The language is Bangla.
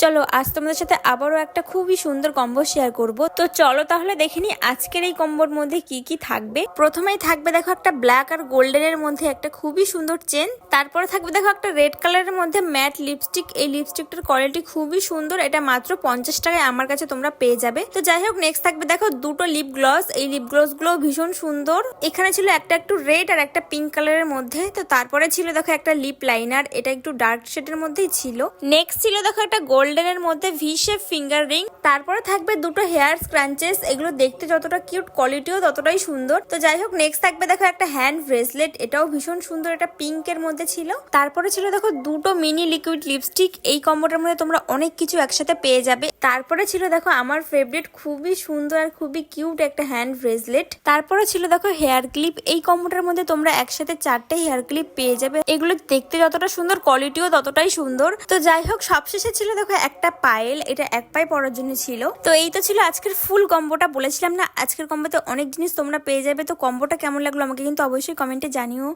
চলো আজ তোমাদের সাথে আবারও একটা খুবই সুন্দর কম্বো শেয়ার করব। তো চলো তাহলে দেখে নি আজকের এই কম্বোর মধ্যে কি কি থাকবে। প্রথমেই থাকবে দেখো একটা ব্ল্যাক আর গোল্ডেনের মধ্যে একটা খুবই সুন্দর চেন। তারপরে থাকবে দেখো একটা রেড কালারের মধ্যে ম্যাট লিপস্টিক। এই লিপস্টিকটার কোয়ালিটি খুবই সুন্দর, এটা মাত্র 50 টাকায় আমার কাছে তোমরা পেয়ে যাবে। তো যাই হোক, নেক্সট থাকবে দেখো দুটো লিপ গ্লস। এই লিপ গ্লস গুলো ভীষণ সুন্দর। এখানে ছিল একটা একটু রেড আর একটা পিঙ্ক কালারের মধ্যে। তো তারপরে ছিল দেখো একটা লিপ লাইনার, এটা একটু ডার্ক শেডের মধ্যেই ছিল। নেক্সট ছিল দেখো একটা গোল্ডেনের মধ্যে ভি শেপ ফিঙ্গার রিং। তারপরে থাকবে দুটো হেয়ার স্ক্রাঞ্চেস, এগুলো দেখতে যতটা কিউট কোয়ালিটিও ততটাই সুন্দর। তো যাই হোক, নেক্সট থাকবে দেখো একটা হ্যান্ড ব্রেসলেট, এটাও ভীষণ সুন্দর, এটা পিঙ্ক এর মধ্যে ছিল। তারপরে ছিল দেখো দুটো মিনি লিকুইড লিপস্টিক। এই কম্বোটার মধ্যে তোমরা অনেক কিছু একসাথে পেয়ে যাবে। তারপরে ছিল দেখো আমার ফেভারিট খুবই সুন্দর আর খুবই কিউট একটা হ্যান্ড ব্রেসলেট। তারপরে ছিল দেখো হেয়ার ক্লিপ। এই কম্বোটার মধ্যে তোমরা একসাথে 4টে হেয়ার ক্লিপ পেয়ে যাবে। এগুলো দেখতে যতটা সুন্দর কোয়ালিটিও ততটাই সুন্দর। তো যাই হোক, সবশেষে ছিল দেখো একটা পায়েল, এটা এক পায়ে পরার জন্য ছিল। তো এই তো ছিল আজকের ফুল কম্বোটা। বলেছিলাম না আজকের কম্বোতে অনেক জিনিস তোমরা পেয়ে যাবে। তো কম্বোটা কেমন লাগলো আমাকে কিন্তু অবশ্যই কমেন্টে জানিও।